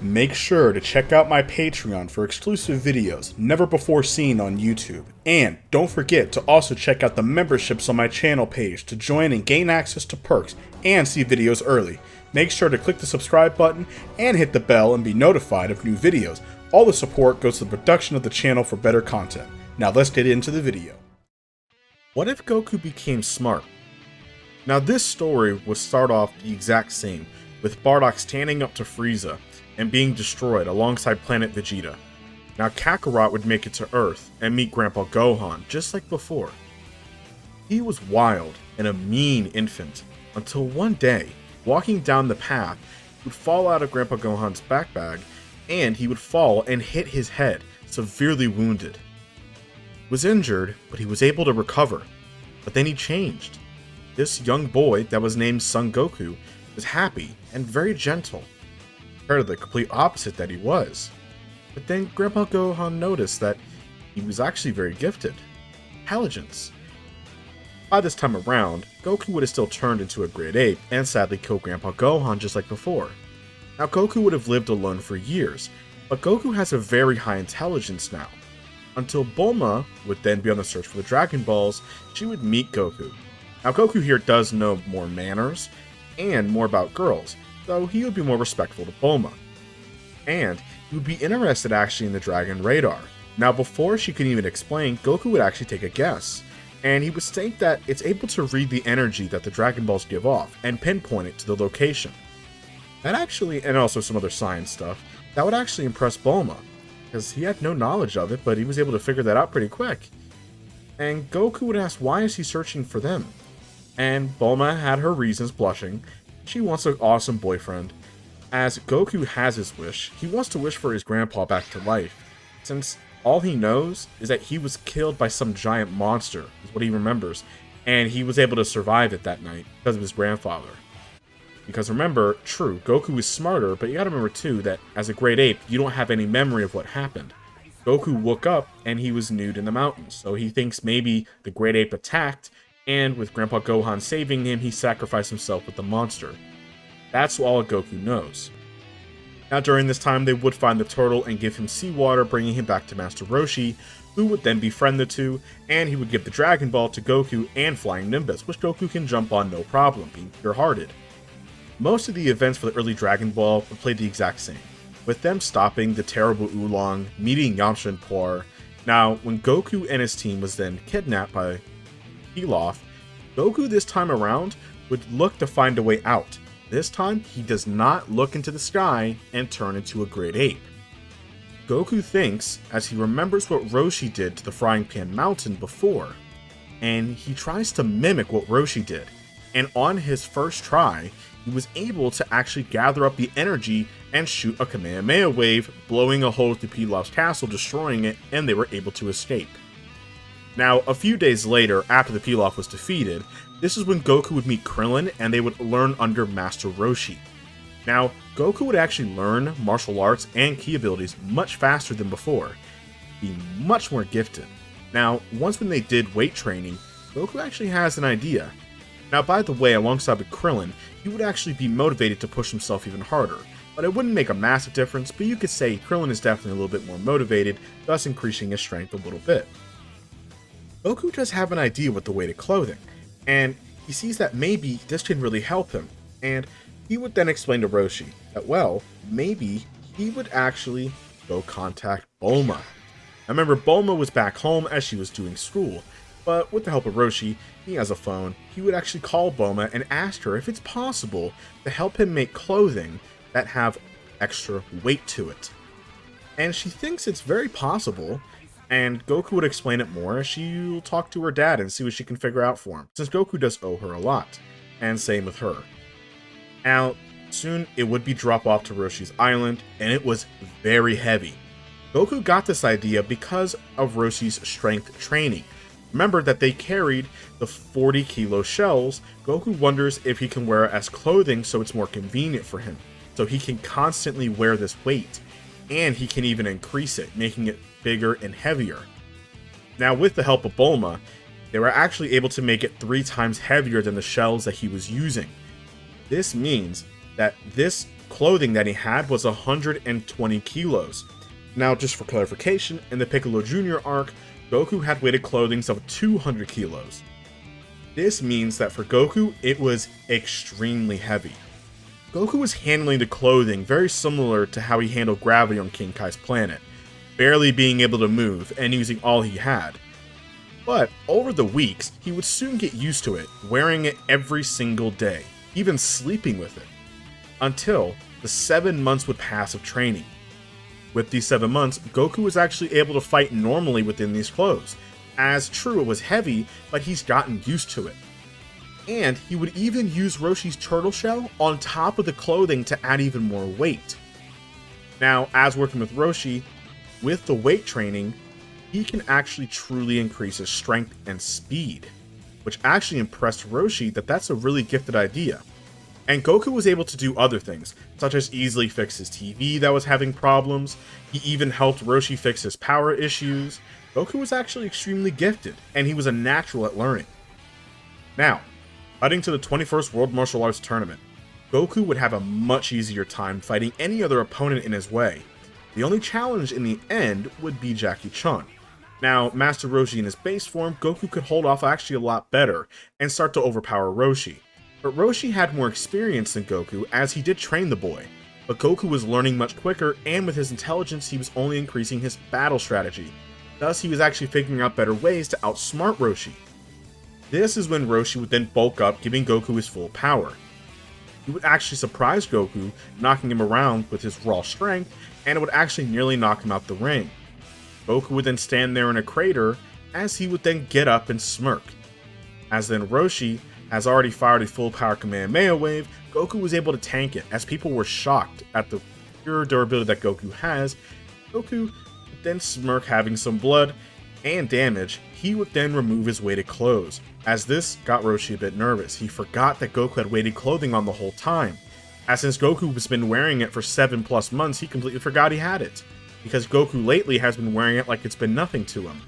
Make sure to check out my Patreon for exclusive videos never before seen on YouTube. And don't forget to also check out the memberships on my channel page to join and gain access to perks and see videos early. Make sure to click the subscribe button and hit the bell and be notified of new videos. All the support goes to the production of the channel for better content. Now let's get into the video. What if Goku became smart? Now this story would start off the exact same, with Bardock standing up to Frieza and being destroyed alongside planet Vegeta. Now Kakarot would make it to Earth and meet Grandpa Gohan just like before. He was wild and a mean infant until one day, walking down the path, he would fall out of Grandpa Gohan's backpack and he would fall and hit his head, severely wounded. He was injured, but he was able to recover. But then he changed. This young boy that was named Son Goku was happy and very gentle, compared to the complete opposite that he was. But then Grandpa Gohan noticed that he was actually very gifted. Intelligence. By this time around, Goku would have still turned into a great ape and sadly killed Grandpa Gohan just like before. Now Goku would have lived alone for years, but Goku has a very high intelligence now. Until Bulma would then be on the search for the Dragon Balls, she would meet Goku. Now Goku here does know more manners and more about girls, though he would be more respectful to Bulma. And he would be interested actually in the Dragon Radar. Now before she could even explain, Goku would actually take a guess, and he would state that it's able to read the energy that the Dragon Balls give off and pinpoint it to the location. That actually, and also some other science stuff, that would actually impress Bulma, because he had no knowledge of it, but he was able to figure that out pretty quick. And Goku would ask, why is he searching for them? And Bulma had her reasons, blushing. She wants an awesome boyfriend. As Goku has his wish, he wants to wish for his grandpa back to life, since all he knows is that he was killed by some giant monster, is what he remembers, and he was able to survive it that night because of his grandfather. Because remember, true, Goku is smarter, but you gotta remember too that as a great ape, you don't have any memory of what happened. Goku woke up and he was nude in the mountains, so he thinks maybe the great ape attacked, and with Grandpa Gohan saving him, he sacrificed himself with the monster. That's all Goku knows. Now during this time, they would find the turtle and give him seawater, bringing him back to Master Roshi, who would then befriend the two, and he would give the Dragon Ball to Goku and Flying Nimbus, which Goku can jump on no problem, being pure-hearted. Most of the events for the early Dragon Ball would play the exact same, with them stopping the terrible Oolong, meeting Yamcha and Puar. Now, when Goku and his team was then kidnapped by Pilaf, Goku this time around would look to find a way out. This time, he does not look into the sky and turn into a great ape. Goku thinks, as he remembers what Roshi did to the Frying Pan Mountain before, and he tries to mimic what Roshi did. And on his first try, he was able to actually gather up the energy and shoot a Kamehameha wave, blowing a hole through Pilaf's castle, destroying it, and they were able to escape. Now, a few days later, after the Pilaf was defeated, this is when Goku would meet Krillin and they would learn under Master Roshi. Now, Goku would actually learn martial arts and ki abilities much faster than before, being much more gifted. Now, once when they did weight training, Goku actually has an idea. Now, by the way, alongside with Krillin, he would actually be motivated to push himself even harder, but it wouldn't make a massive difference, but you could say Krillin is definitely a little bit more motivated, thus increasing his strength a little bit. Goku does have an idea with the weighted clothing, and he sees that maybe this can really help him, and he would then explain to Roshi that, well, maybe he would actually go contact Bulma. Now remember, Bulma was back home as she was doing school, but with the help of Roshi, he has a phone. He would actually call Bulma and ask her if it's possible to help him make clothing that have extra weight to it. And she thinks it's very possible, and Goku would explain it more as she'll talk to her dad and see what she can figure out for him, since Goku does owe her a lot, and same with her. Now, soon it would be dropped off to Roshi's island, and it was very heavy. Goku got this idea because of Roshi's strength training. Remember that they carried the 40 kilo shells. Goku wonders if he can wear it as clothing so it's more convenient for him, so he can constantly wear this weight, and he can even increase it, making it bigger and heavier. Now with the help of Bulma, they were actually able to make it 3 times heavier than the shells that he was using. This means that this clothing that he had was 120 kilos. Now, just for clarification, in the Piccolo Jr. arc, Goku had weighted clothing of 200 kilos. This means that for Goku, it was extremely heavy. Goku was handling the clothing very similar to how he handled gravity on King Kai's planet, barely being able to move and using all he had. But over the weeks, he would soon get used to it, wearing it every single day, even sleeping with it, until the 7 months would pass of training. With these 7 months, Goku was actually able to fight normally within these clothes, as true it was heavy, but he's gotten used to it. And he would even use Roshi's turtle shell on top of the clothing to add even more weight. Now, as working with Roshi, with the weight training, he can actually truly increase his strength and speed, which actually impressed Roshi that that's a really gifted idea. And Goku was able to do other things, such as easily fix his TV that was having problems. He even helped Roshi fix his power issues. Goku was actually extremely gifted, and he was a natural at learning. Now, heading to the 21st World Martial Arts Tournament, Goku would have a much easier time fighting any other opponent in his way. The only challenge in the end would be Jackie Chun. Now, Master Roshi in his base form, Goku could hold off actually a lot better and start to overpower Roshi. But Roshi had more experience than Goku, as he did train the boy. But Goku was learning much quicker, and with his intelligence he was only increasing his battle strategy. Thus he was actually figuring out better ways to outsmart Roshi. This is when Roshi would then bulk up, giving Goku his full power. He would actually surprise Goku, knocking him around with his raw strength, and it would actually nearly knock him out the ring. Goku would then stand there in a crater, as he would then get up and smirk. As then Roshi has already fired a full power Kamehameha wave, Goku was able to tank it, as people were shocked at the pure durability that Goku has. Goku would then smirk, having some blood and damage. He would then remove his weighted clothes. As this got Roshi a bit nervous, he forgot that Goku had weighted clothing on the whole time. As since Goku has been wearing it for 7+ months, he completely forgot he had it, because Goku lately has been wearing it like it's been nothing to him.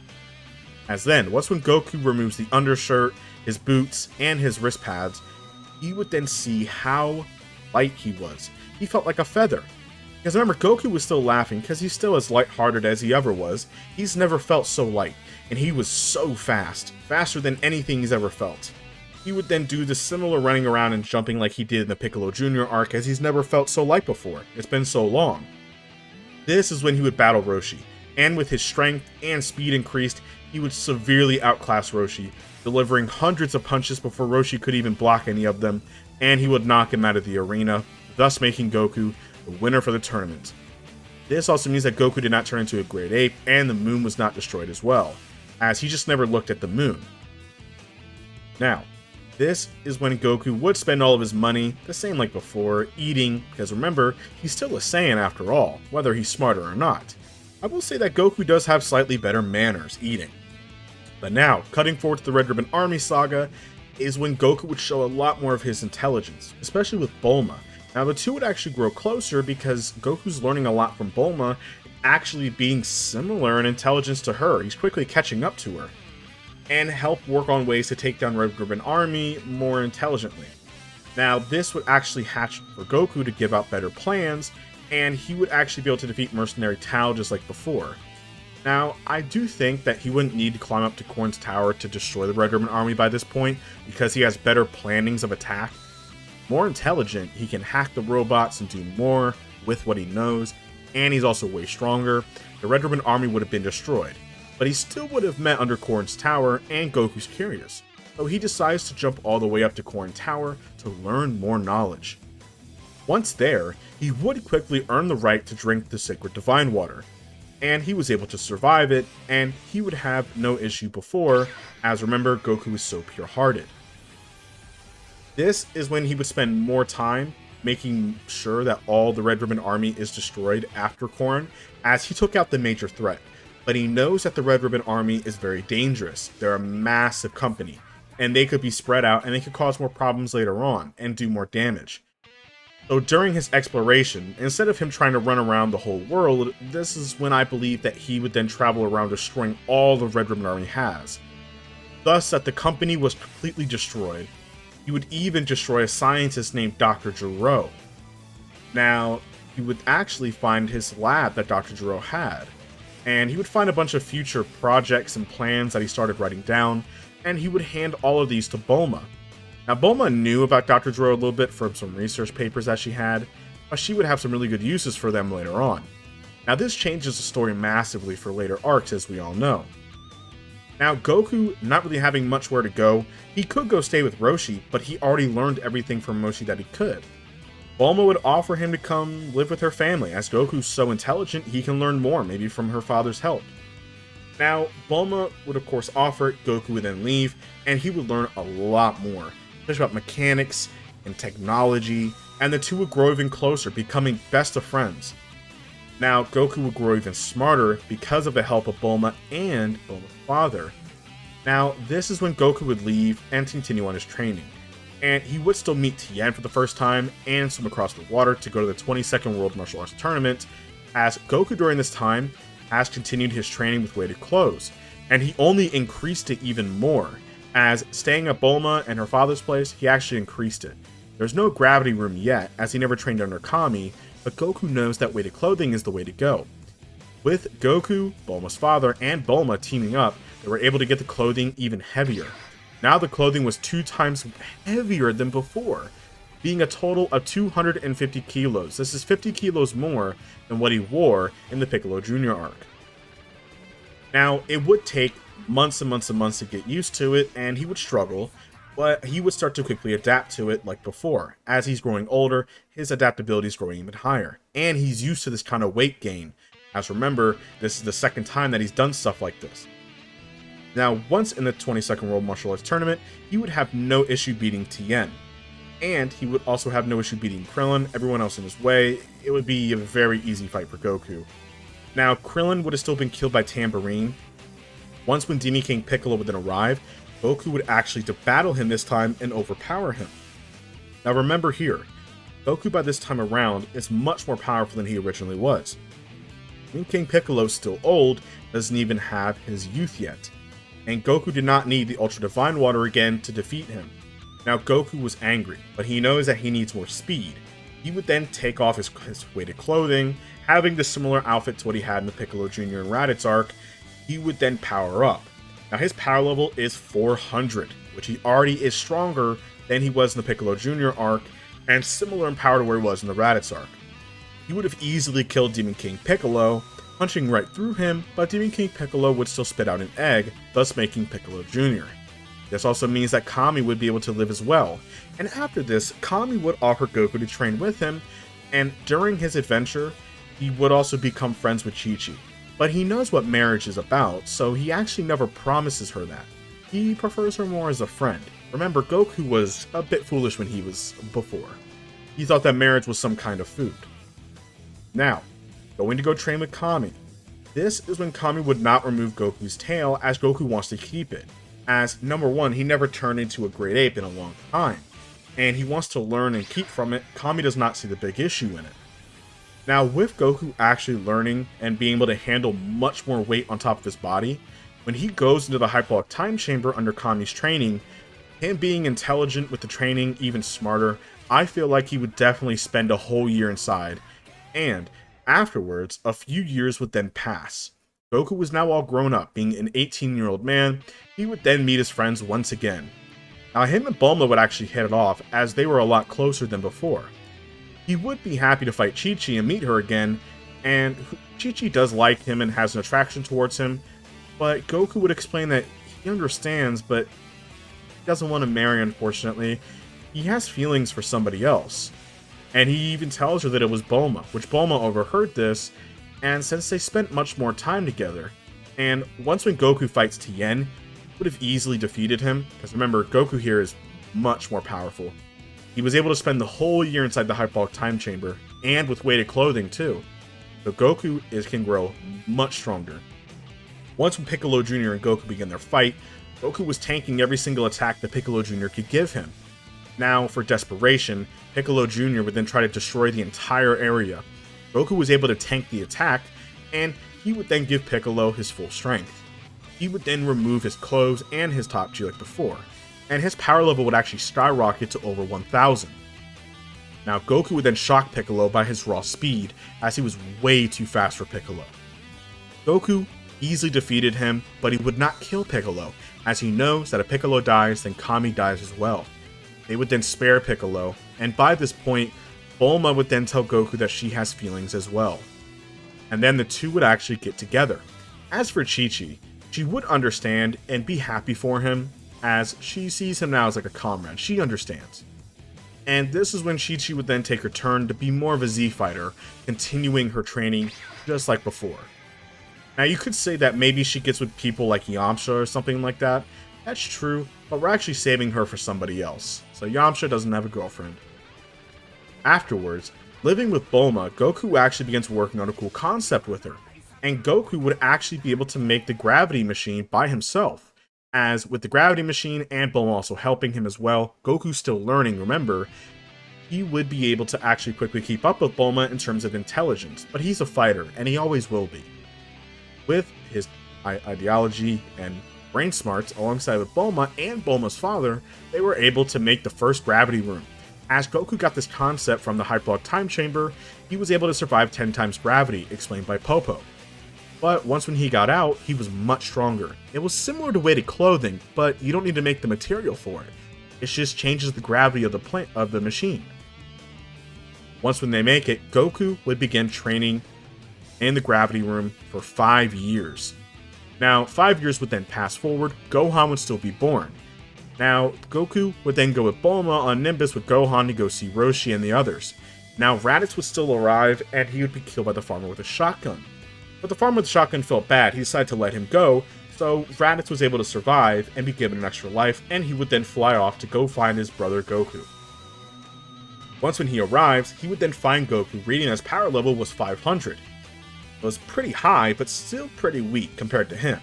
As then, once when Goku removes the undershirt, his boots, and his wrist pads, he would then see how light he was. He felt like a feather. Because remember, Goku was still laughing because he's still as lighthearted as he ever was. He's never felt so light, and he was so fast, faster than anything he's ever felt. He would then do the similar running around and jumping like he did in the Piccolo Jr. arc, as he's never felt so light before. It's been so long. This is when he would battle Roshi, and with his strength and speed increased, he would severely outclass Roshi, delivering hundreds of punches before Roshi could even block any of them, and he would knock him out of the arena, thus making Goku the winner for the tournament. This also means that Goku did not turn into a great ape, and the moon was not destroyed as well, as he just never looked at the moon. Now, this is when Goku would spend all of his money, the same like before, eating, because remember, he's still a Saiyan after all, whether he's smarter or not. I will say that Goku does have slightly better manners eating. But now, cutting forward to the Red Ribbon Army saga, is when Goku would show a lot more of his intelligence, especially with Bulma. Now the two would actually grow closer because Goku's learning a lot from Bulma, actually being similar in intelligence to her. He's quickly catching up to her, and help work on ways to take down Red Ribbon Army more intelligently. Now this would actually hatch for Goku to give out better plans, and he would actually be able to defeat Mercenary Tao just like before. Now, I do think that he wouldn't need to climb up to Korn's tower to destroy the Red Ribbon Army by this point, because he has better plannings of attack. More intelligent, he can hack the robots and do more with what he knows, and he's also way stronger. The Red Ribbon Army would have been destroyed, but he still would have met under Korn's tower, and Goku's curious, so he decides to jump all the way up to Korn Tower to learn more knowledge. Once there, he would quickly earn the right to drink the sacred divine water, and he was able to survive it, and he would have no issue before, as remember, Goku is so pure-hearted. This is when he would spend more time making sure that all the Red Ribbon Army is destroyed after Korn, as he took out the major threat. But he knows that the Red Ribbon Army is very dangerous. They're a massive company, and they could be spread out, and they could cause more problems later on, and do more damage. So during his exploration, instead of him trying to run around the whole world, this is when I believe that he would then travel around destroying all the Red Ribbon Army has. Thus, that the company was completely destroyed. He would even destroy a scientist named Dr. Gero. Now, he would actually find his lab that Dr. Gero had, and he would find a bunch of future projects and plans that he started writing down, and he would hand all of these to Bulma. Now, Bulma knew about Dr. Gero a little bit from some research papers that she had, but she would have some really good uses for them later on. Now, this changes the story massively for later arcs, as we all know. Now, Goku, not really having much where to go, he could go stay with Roshi, but he already learned everything from Roshi that he could. Bulma would offer him to come live with her family, as Goku's so intelligent he can learn more, maybe from her father's help. Now, Bulma would of course offer it, Goku would then leave, and he would learn a lot more, especially about mechanics and technology, and the two would grow even closer, becoming best of friends. Now, Goku would grow even smarter because of the help of Bulma and Bulma's father. Now, this is when Goku would leave and continue on his training. And he would still meet Tien for the first time and swim across the water to go to the 22nd World Martial Arts Tournament, as Goku during this time has continued his training with weighted clothes, and he only increased it even more, as staying at Bulma and her father's place, he actually increased it. There's no gravity room yet, as he never trained under Kami, but Goku knows that weighted clothing is the way to go. With Goku, Bulma's father, and Bulma teaming up, they were able to get the clothing even heavier. Now the clothing was 2 times heavier than before, being a total of 250 kilos. This is 50 kilos more than what he wore in the Piccolo Jr. arc. Now, it would take months and months and months to get used to it, and he would struggle, but he would start to quickly adapt to it like before. As he's growing older, his adaptability is growing even higher, and he's used to this kind of weight gain. As remember, this is the second time that he's done stuff like this. Now, once in the 22nd World Martial Arts Tournament, he would have no issue beating Tien. And he would also have no issue beating Krillin, everyone else in his way. It would be a very easy fight for Goku. Now, Krillin would have still been killed by Tambourine. Once when Demon King Piccolo would then arrive, Goku would actually battle him this time and overpower him. Now remember here, Goku by this time around is much more powerful than he originally was. Demon King Piccolo is still old, doesn't even have his youth yet. And Goku did not need the Ultra Divine Water again to defeat him. Now Goku was angry, but he knows that he needs more speed. He would then take off his weighted clothing, having the similar outfit to what he had in the Piccolo Jr. and Raditz arc. He would then power up. Now his power level is 400, which he already is stronger than he was in the Piccolo Jr. arc, and similar in power to where he was in the Raditz arc. He would have easily killed Demon King Piccolo, punching right through him, but Demon King Piccolo would still spit out an egg, thus making Piccolo Jr. This also means that Kami would be able to live as well, and after this, Kami would offer Goku to train with him, and during his adventure, he would also become friends with Chi-Chi. But he knows what marriage is about, so he actually never promises her that. He prefers her more as a friend. Remember, Goku was a bit foolish when he was before. He thought that marriage was some kind of food. Now, going to go train with Kami. This is when Kami would not remove Goku's tail, as Goku wants to keep it. As, number one, he never turned into a great ape in a long time, and he wants to learn and keep from it. Kami does not see the big issue in it. Now, with Goku actually learning and being able to handle much more weight on top of his body, when he goes into the hyperbolic time chamber under Kami's training, him being intelligent with the training, even smarter, I feel like he would definitely spend a whole year inside, and afterwards, a few years would then pass. Goku was now all grown up, being an 18-year-old man. He would then meet his friends once again. Now, him and Bulma would actually hit it off, as they were a lot closer than before. He would be happy to fight Chi-Chi and meet her again, and Chi-Chi does like him and has an attraction towards him, but Goku would explain that he understands, but he doesn't want to marry, unfortunately. He has feelings for somebody else. And he even tells her that it was Bulma, which Bulma overheard this, and since they spent much more time together, and once when Goku fights Tien, he would have easily defeated him, because remember, Goku here is much more powerful. He was able to spend the whole year inside the hyperbolic time chamber, and with weighted clothing too. So Goku can grow much stronger. Once when Piccolo Jr. and Goku began their fight, Goku was tanking every single attack that Piccolo Jr. could give him. Now, for desperation, Piccolo Jr. would then try to destroy the entire area. Goku was able to tank the attack, and he would then give Piccolo his full strength. He would then remove his clothes and his top G like before, and his power level would actually skyrocket to over 1000. Now Goku would then shock Piccolo by his raw speed, as he was way too fast for Piccolo. Goku easily defeated him, but he would not kill Piccolo, as he knows that if Piccolo dies, then Kami dies as well. They would then spare Piccolo, and by this point, Bulma would then tell Goku that she has feelings as well. And then the two would actually get together. As for Chi-Chi, she would understand and be happy for him, as she sees him now as like a comrade. She understands. And this is when Chi-Chi would then take her turn to be more of a Z fighter, continuing her training just like before. Now you could say that maybe she gets with people like Yamcha or something like that. That's true, but we're actually saving her for somebody else. So Yamcha doesn't have a girlfriend. Afterwards, living with Bulma, Goku actually begins working on a cool concept with her. And Goku would actually be able to make the gravity machine by himself. As with the gravity machine and Bulma also helping him as well, Goku's still learning, remember, he would be able to actually quickly keep up with Bulma in terms of intelligence, but he's a fighter, and he always will be. With his ideology and brain smarts alongside with Bulma and Bulma's father, they were able to make the first gravity room. As Goku got this concept from the Hyperlock Time Chamber, he was able to survive 10 times gravity, explained by Popo. But once when he got out, he was much stronger. It was similar to weighted clothing, but you don't need to make the material for it. It just changes the gravity of the machine. Once when they make it, Goku would begin training in the gravity room for 5 years. Now, 5 years would then pass forward, Gohan would still be born. Now, Goku would then go with Bulma on Nimbus with Gohan to go see Roshi and the others. Now, Raditz would still arrive, and he would be killed by the farmer with a shotgun. But the farmer with the shotgun felt bad, he decided to let him go, so Raditz was able to survive and be given an extra life, and he would then fly off to go find his brother Goku. Once when he arrives, he would then find Goku reading his power level was 500. It was pretty high, but still pretty weak compared to him.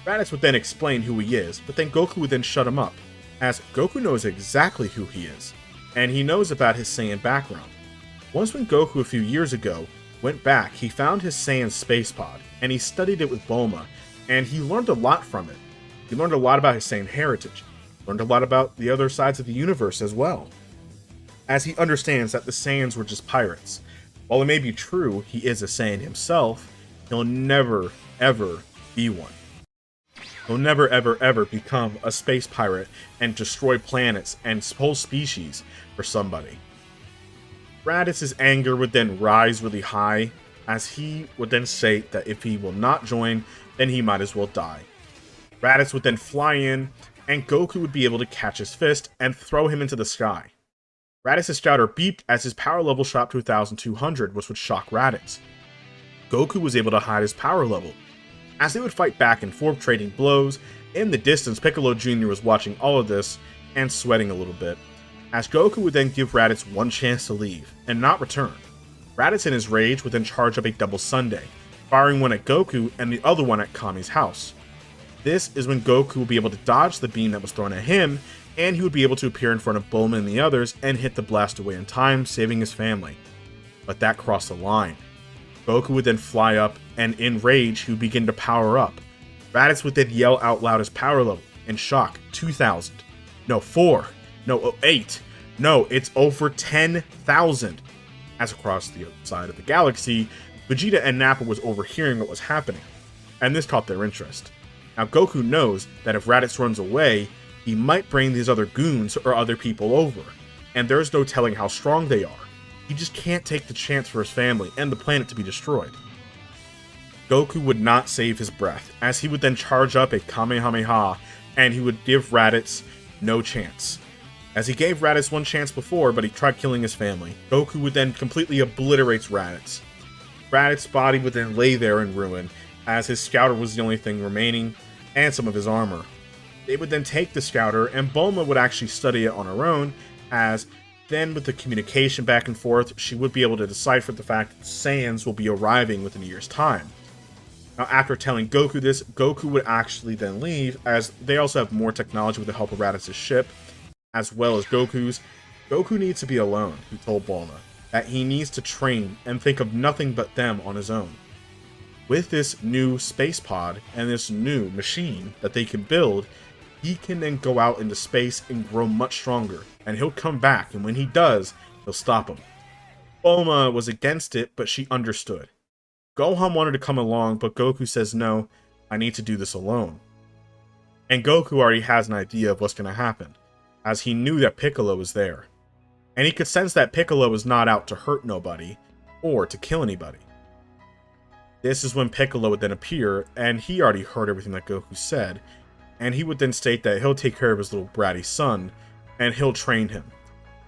Raditz would then explain who he is, but then Goku would then shut him up, as Goku knows exactly who he is, and he knows about his Saiyan background. Once when Goku a few years ago went back, he found his Saiyan space pod, and he studied it with Bulma, and he learned a lot from it. He learned a lot about his Saiyan heritage, learned a lot about the other sides of the universe as well, as he understands that the Saiyans were just pirates. While it may be true he is a Saiyan himself, he'll never ever be one. He'll never ever ever become a space pirate and destroy planets and whole species for somebody. Raditz's anger would then rise really high, as he would then say that if he will not join, then he might as well die. Raditz would then fly in, and Goku would be able to catch his fist and throw him into the sky. Raditz's shouter beeped as his power level shot to 1200, which would shock Raditz. Goku was able to hide his power level. As they would fight back and forth trading blows, in the distance Piccolo Jr. was watching all of this and sweating a little bit, as Goku would then give Raditz one chance to leave, and not return. Raditz in his rage would then charge up a double Sunday, firing one at Goku and the other one at Kami's house. This is when Goku would be able to dodge the beam that was thrown at him, and he would be able to appear in front of Bulma and the others and hit the blast away in time, saving his family. But that crossed the line. Goku would then fly up, and in rage, he would begin to power up. Raditz would then yell out loud his power level, in shock, 2,000. No, 4. No, 8. No, it's over 10,000. As across the other side of the galaxy, Vegeta and Nappa was overhearing what was happening, and this caught their interest. Now Goku knows that if Raditz runs away, he might bring these other goons or other people over, and there's no telling how strong they are. He just can't take the chance for his family and the planet to be destroyed. Goku would not save his breath, as he would then charge up a Kamehameha, and he would give Raditz no chance. As he gave Raditz one chance before, but he tried killing his family, Goku would then completely obliterate Raditz. Raditz's body would then lay there in ruin, as his scouter was the only thing remaining, and some of his armor. They would then take the scouter, and Bulma would actually study it on her own, as then with the communication back and forth, she would be able to decipher the fact that Saiyans will be arriving within a year's time. Now after telling Goku this, Goku would actually then leave, as they also have more technology with the help of Raditz's ship, as well as Goku's. Goku needs to be alone, he told Bulma, that he needs to train and think of nothing but them on his own. With this new space pod and this new machine that they can build, he can then go out into space and grow much stronger, and he'll come back, and when he does, he'll stop him. Bulma was against it, but she understood. Gohan wanted to come along, but Goku says no, I need to do this alone. And Goku already has an idea of what's going to happen, as he knew that Piccolo was there. And he could sense that Piccolo was not out to hurt nobody, or to kill anybody. This is when Piccolo would then appear, and he already heard everything that Goku said, and he would then state that he'll take care of his little bratty son, and he'll train him.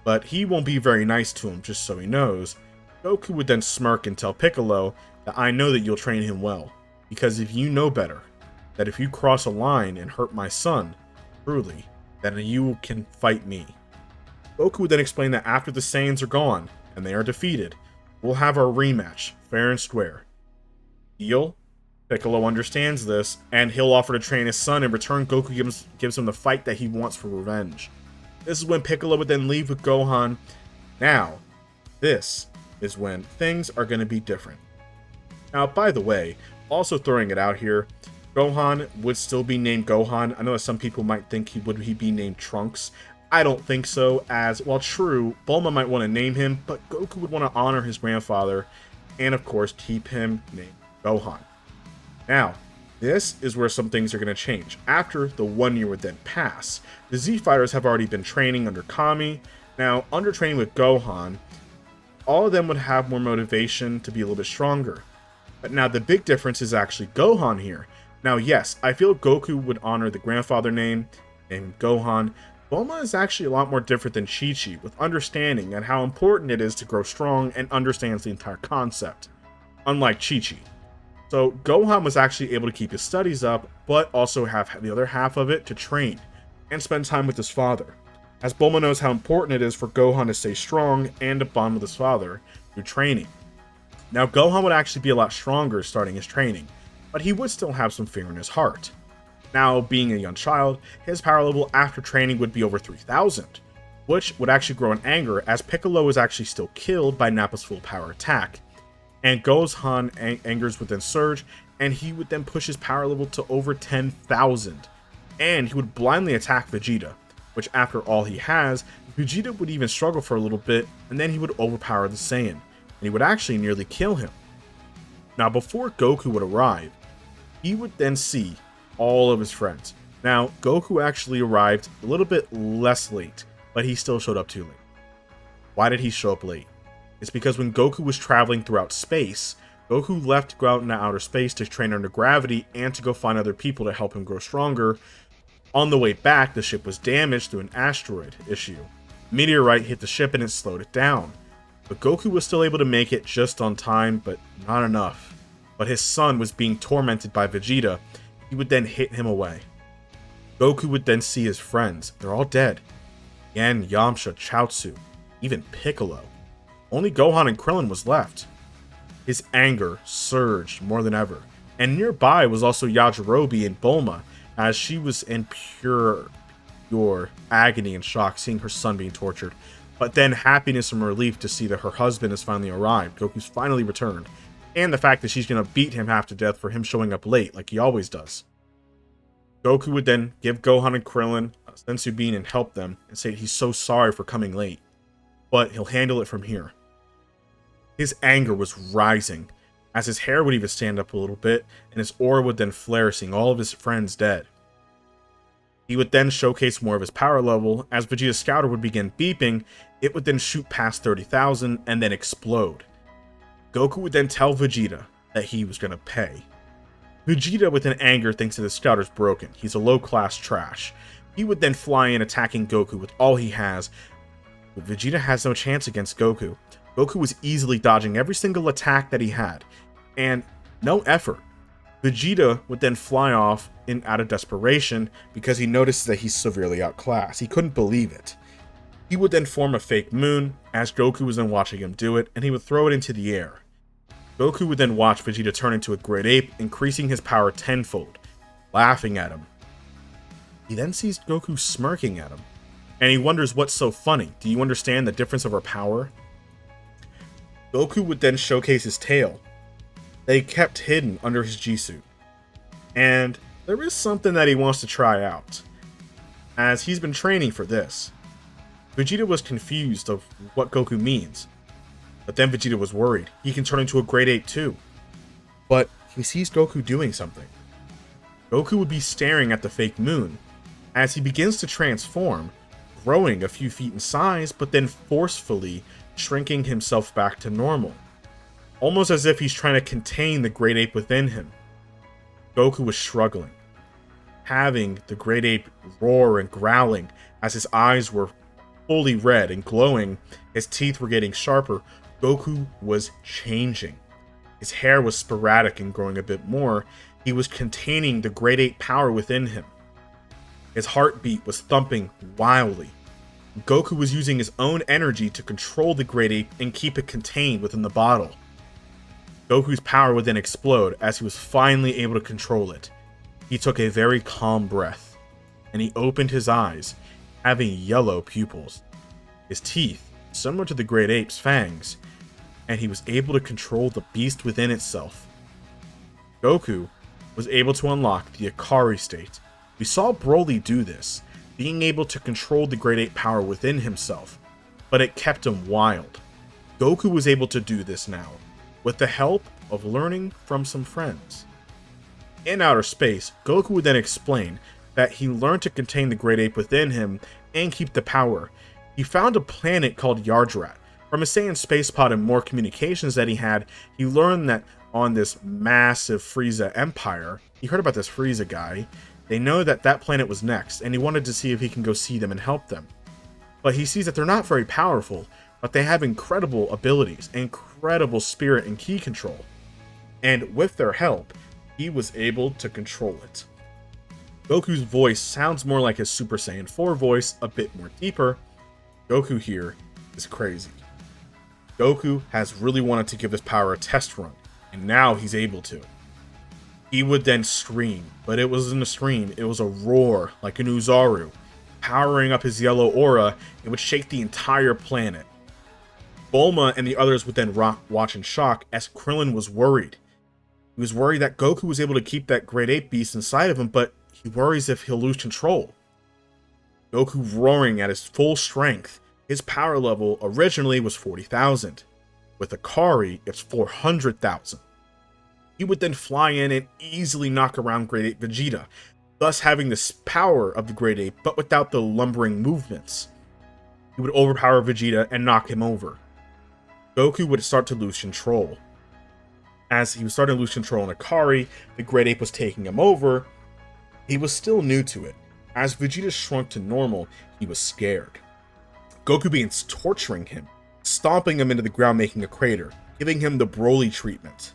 But he won't be very nice to him, just so he knows. Goku would then smirk and tell Piccolo that I know that you'll train him well, because if you know better, that if you cross a line and hurt my son, truly, then you can fight me. Goku would then explain that after the Saiyans are gone, and they are defeated, we'll have our rematch, fair and square. Deal? Piccolo understands this, and he'll offer to train his son. In return, Goku gives him the fight that he wants for revenge. This is when Piccolo would then leave with Gohan. Now, this is when things are going to be different. Now, by the way, also throwing it out here, Gohan would still be named Gohan. I know that some people might think he would be named Trunks. I don't think so, as, while true, Bulma might want to name him, but Goku would want to honor his grandfather, and of course, keep him named Gohan. Now, this is where some things are going to change. After the 1 year would then pass, the Z Fighters have already been training under Kami. Now, under training with Gohan, all of them would have more motivation to be a little bit stronger. But now the big difference is actually Gohan here. Now, yes, I feel Goku would honor the grandfather name, named Gohan. Bulma is actually a lot more different than Chi-Chi, with understanding and how important it is to grow strong and understands the entire concept, unlike Chi-Chi. So Gohan was actually able to keep his studies up, but also have the other half of it to train and spend time with his father, as Bulma knows how important it is for Gohan to stay strong and to bond with his father through training. Now, Gohan would actually be a lot stronger starting his training, but he would still have some fear in his heart. Now, being a young child, his power level after training would be over 3,000, which would actually grow in anger as Piccolo was actually still killed by Nappa's full power attack. And Gohan angers would then surge, and he would then push his power level to over 10,000. And he would blindly attack Vegeta, which after all he has, Vegeta would even struggle for a little bit, and then he would overpower the Saiyan, and he would actually nearly kill him. Now, before Goku would arrive, he would then see all of his friends. Now, Goku actually arrived a little bit less late, but he still showed up too late. Why did he show up late? It's because when Goku was traveling throughout space, Goku left to go out into outer space to train under gravity and to go find other people to help him grow stronger. On the way back, the ship was damaged through an asteroid issue. Meteorite hit the ship and it slowed it down. But Goku was still able to make it just on time, but not enough. But his son was being tormented by Vegeta. He would then hit him away. Goku would then see his friends. They're all dead. Yen, Yamcha, Chaozu, even Piccolo. Only Gohan and Krillin was left. His anger surged more than ever. And nearby was also Yajirobe and Bulma, as she was in pure agony and shock seeing her son being tortured. But then happiness and relief to see that her husband has finally arrived. Goku's finally returned. And the fact that she's going to beat him half to death for him showing up late, like he always does. Goku would then give Gohan and Krillin a senzu bean and help them, and say he's so sorry for coming late. But he'll handle it from here. His anger was rising, as his hair would even stand up a little bit, and his aura would then flare, seeing all of his friends dead. He would then showcase more of his power level. As Vegeta's scouter would begin beeping, it would then shoot past 30,000 and then explode. Goku would then tell Vegeta that he was going to pay. Vegeta, with an anger, thinks that his scouter's broken. He's a low-class trash. He would then fly in, attacking Goku with all he has. But Vegeta has no chance against Goku. Goku was easily dodging every single attack that he had, and no effort. Vegeta would then fly off out of desperation because he notices that he's severely outclassed. He couldn't believe it. He would then form a fake moon, as Goku was then watching him do it, and he would throw it into the air. Goku would then watch Vegeta turn into a great ape, increasing his power tenfold, laughing at him. He then sees Goku smirking at him, and he wonders what's so funny. Do you understand the difference of our power? Goku would then showcase his tail that he kept hidden under his G-suit. And there is something that he wants to try out, as he's been training for this. Vegeta was confused of what Goku means. But then Vegeta was worried. He can turn into a Great Ape too. But he sees Goku doing something. Goku would be staring at the fake moon as he begins to transform, growing a few feet in size, but then forcefully shrinking himself back to normal. Almost as if he's trying to contain the Great Ape within him. Goku was struggling, having the Great Ape roar and growling as his eyes were fully red and glowing, his teeth were getting sharper. Goku was changing. His hair was sporadic and growing a bit more. He was containing the Great Ape power within him. His heartbeat was thumping wildly. Goku was using his own energy to control the Great Ape and keep it contained within the bottle. Goku's power would then explode as he was finally able to control it. He took a very calm breath, and he opened his eyes, having yellow pupils. His teeth, similar to the Great Ape's fangs, and he was able to control the beast within itself. Goku was able to unlock the Akari state. We saw Broly do this, being able to control the Great Ape power within himself, but it kept him wild. Goku was able to do this now, with the help of learning from some friends. In outer space, Goku would then explain that he learned to contain the Great Ape within him and keep the power. He found a planet called Yardrat. From his Saiyan space pod and more communications that he had, he learned that on this massive Frieza empire, he heard about this Frieza guy, they know that that planet was next, and he wanted to see if he can go see them and help them. But he sees that they're not very powerful, but they have incredible abilities, incredible spirit and ki control. And with their help, he was able to control it. Goku's voice sounds more like his Super Saiyan 4 voice, a bit more deeper. Goku here is crazy. Goku has really wanted to give this power a test run, and now he's able to. He would then scream, but it wasn't a scream, it was a roar like an Uzaru. Powering up his yellow aura, it would shake the entire planet. Bulma and the others would then watch in shock as Krillin was worried. He was worried that Goku was able to keep that Great Ape beast inside of him, but he worries if he'll lose control. Goku roaring at his full strength. His power level originally was 40,000. With Akari, it's 400,000. He would then fly in and easily knock around Great Ape Vegeta, thus having this power of the Great Ape, but without the lumbering movements. He would overpower Vegeta and knock him over. Goku would start to lose control. As he was starting to lose control in Akari, the Great Ape was taking him over. He was still new to it. As Vegeta shrunk to normal, he was scared. Goku begins torturing him, stomping him into the ground, making a crater, giving him the Broly treatment.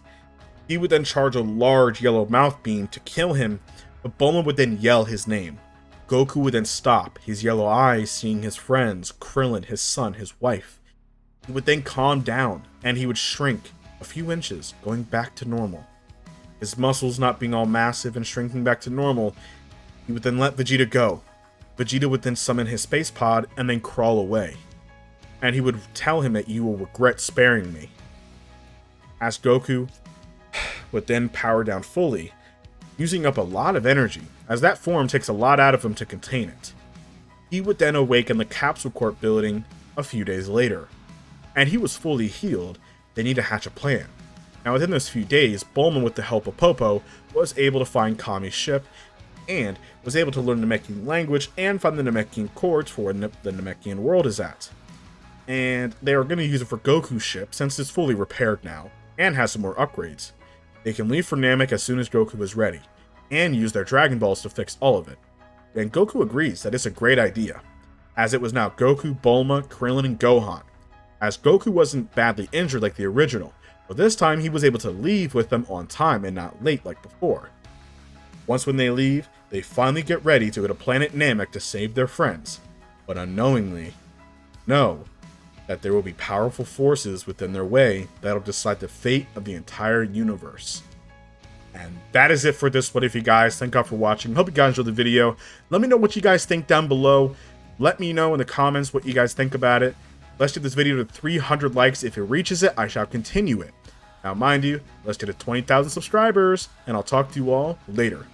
He would then charge a large yellow mouth beam to kill him, but Bulma would then yell his name. Goku would then stop, his yellow eyes seeing his friends, Krillin, his son, his wife. He would then calm down, and he would shrink a few inches, going back to normal. His muscles not being all massive and shrinking back to normal, he would then let Vegeta go. Vegeta would then summon his space pod and then crawl away. And he would tell him that you will regret sparing me. As Goku would then power down fully, using up a lot of energy, as that form takes a lot out of him to contain it. He would then awaken the Capsule Corp building a few days later. And he was fully healed. They need to hatch a plan. Now within those few days, Bulma with the help of Popo was able to find Kami's ship and was able to learn the Namekian language and find the Namekian codes for where the Namekian world is at. And they are going to use it for Goku's ship since it's fully repaired now and has some more upgrades. They can leave for Namek as soon as Goku is ready and use their Dragon Balls to fix all of it. And Goku agrees that it's a great idea, as it was now Goku, Bulma, Krillin, and Gohan. As Goku wasn't badly injured like the original, but this time he was able to leave with them on time and not late like before. Once when they leave, they finally get ready to go to planet Namek to save their friends, but unknowingly know that there will be powerful forces within their way that'll decide the fate of the entire universe. And that is it for this one, if you guys. Thank God for watching. Hope you guys enjoyed the video. Let me know what you guys think down below. Let me know in the comments what you guys think about it. Let's get this video to 300 likes. If it reaches it, I shall continue it. Now, mind you, let's get to 20,000 subscribers, and I'll talk to you all later.